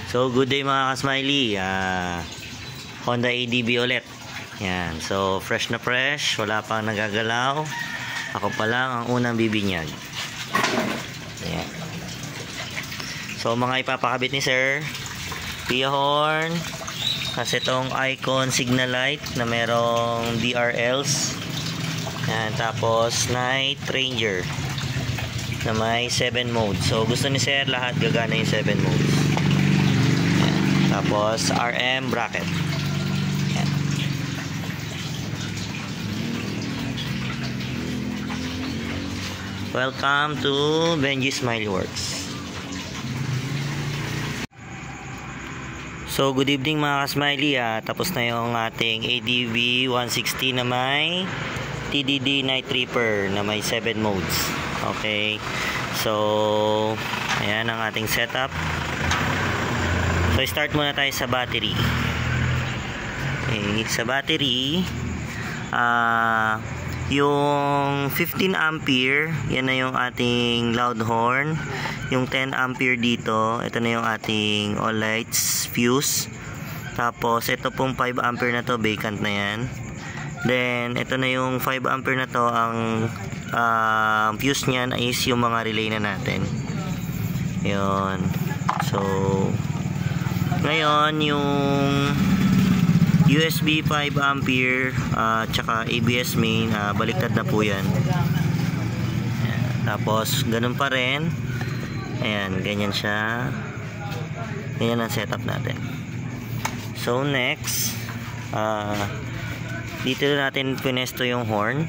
So, good day mga ka-smiley. Honda ADB ulit. Yan. So, fresh na fresh. Wala pang nagagalaw. Ako pa lang ang unang bibinyag. Yan. So, mga ipapakabit ni sir. Pia horn. Kasi itong icon signal light na merong DRLs. Yan. Tapos, night ranger na may 7 modes. So, gusto ni sir lahat gagana yung 7 modes. Tapos RM bracket. Yan. Welcome to Benji Smiley Works. So good evening mga ka-smiley. Tapos na yung ating ADB 160 na may TDD Night Reaper na may 7 modes. Okay. So ayan ang ating setup. So, start muna tayo sa battery. Okay, sa battery, yung 15 ampere, yan na yung ating loud horn. Yung 10 ampere dito, ito na yung ating all lights fuse. Tapos, ito pong 5 ampere na to, vacant na yan. Then, ito na yung 5 ampere na to, ang fuse niyan is yung mga relay na natin. Yun. So, ngayon, yung USB 5 ampere tsaka ABS main, baliktad na po yan. Ayan. Tapos, ganun pa rin. Ayan, ganyan siya. Ganyan ang setup natin. So, next, dito natin pinesto yung horn.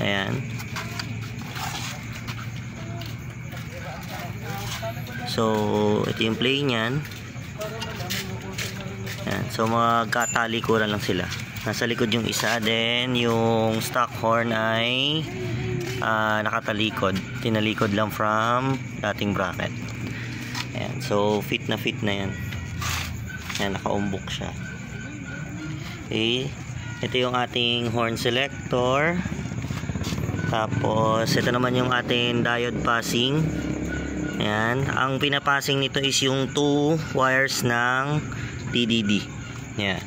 Ayan. So, ito yung play niyan. Ayan. So, magkatalikuran lang sila. Nasa likod yung isa. Then, yung stock horn ay nakatalikod. Tinalikod lang from dating bracket. Ayan. So, fit na yan. Ayan, nakaumbok siya. Okay. Ito yung ating horn selector. Tapos, ito naman yung ating diode passing. Ayan. Ang pinapassing nito is yung 2 wires ng TDD. Ayan.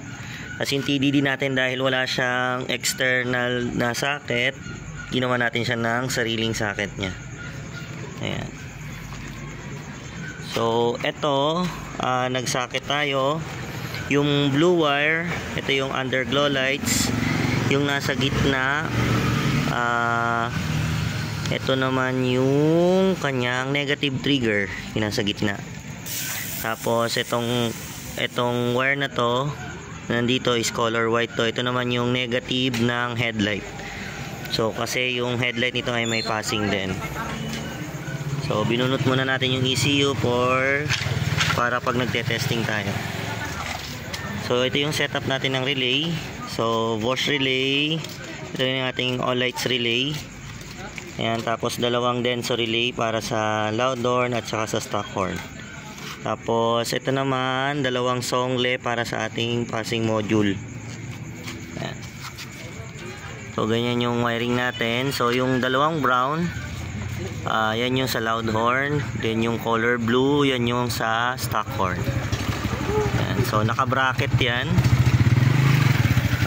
Kasi yung TDD natin dahil wala siyang external na socket, ginawa natin siya ng sariling socket niya. Ayan. So, ito, nag-socket tayo. Yung blue wire, ito yung underglow lights. Yung nasa gitna, ito naman yung kanyang negative trigger, yung nasa gitna. Tapos itong wire na to, nandito is color white to. Ito naman yung negative ng headlight. So kasi yung headlight nito ay may passing din. So binunot muna natin yung ECU para pag nagte-testing tayo. So ito yung setup natin ng relay. So Bosch relay, ito yung ating all lights relay. Ayan, tapos dalawang Denso relay para sa loud horn at saka sa stock horn. Tapos ito naman, dalawang songle para sa ating passing module. Ayan. So ganyan yung wiring natin. So yung dalawang brown, yan yung sa loud horn. Then yung color blue, yan yung sa stock horn. Ayan. So naka-bracket yan.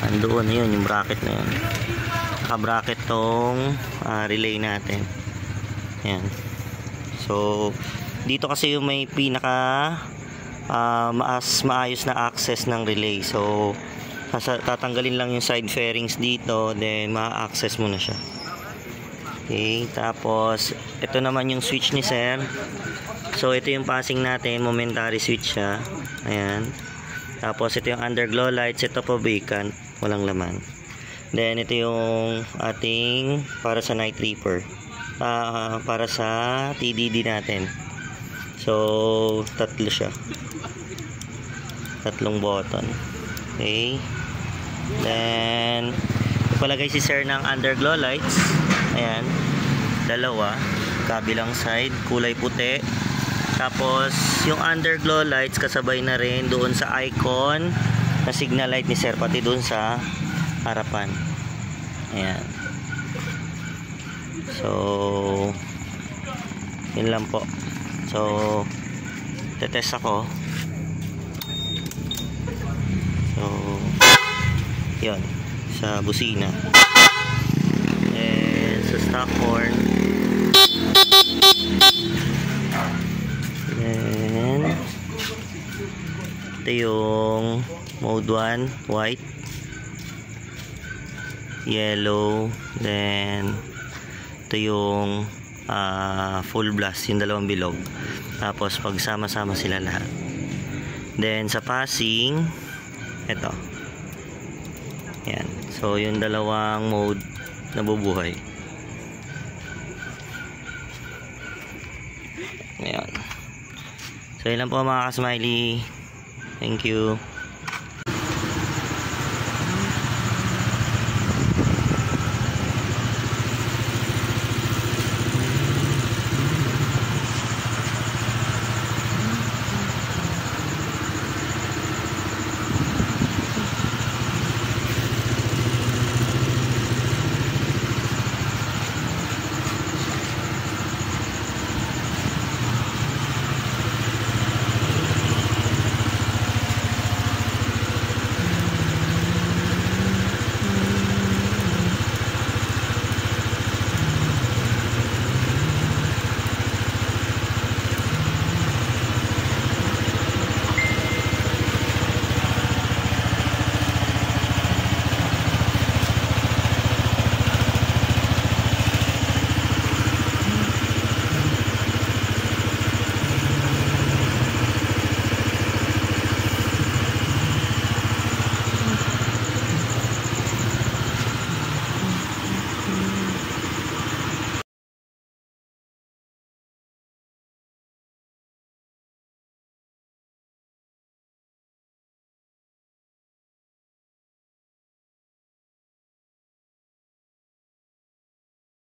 Andoon yun, yung bracket na yan. Naka-bracket tong relay natin. Ayan. So dito kasi yung may pinaka maayos na access ng relay. So tatanggalin lang yung side fairings dito, then ma-access mo na siya. Okay, tapos ito naman yung switch ni sir. So ito yung passing natin, momentary switch siya. Ayan. Tapos ito yung underglow lights, ito po vacant, walang laman. Then ito yung ating para sa night reaper, para sa TDD natin. So tatlo siya, tatlong button. Okay. Then ipalagay si sir ng underglow lights. Ayan, dalawa, kabilang side, kulay puti. Tapos yung underglow lights kasabay na rin doon sa icon na signal light ni sir, pati doon sa harapan. Ayan. So yun lang po. So Tetest ako. So, yun. Sa busina. And sa stock horn. Then, ito yung mode 1, white, yellow, then ito yung full blast, yung dalawang bilog. Tapos pagsama-sama sila lahat. Then sa passing, ito. Yan. So yung dalawang mode nabubuhay. Ayan. So yun lang po mga ka-smiley. Thank you.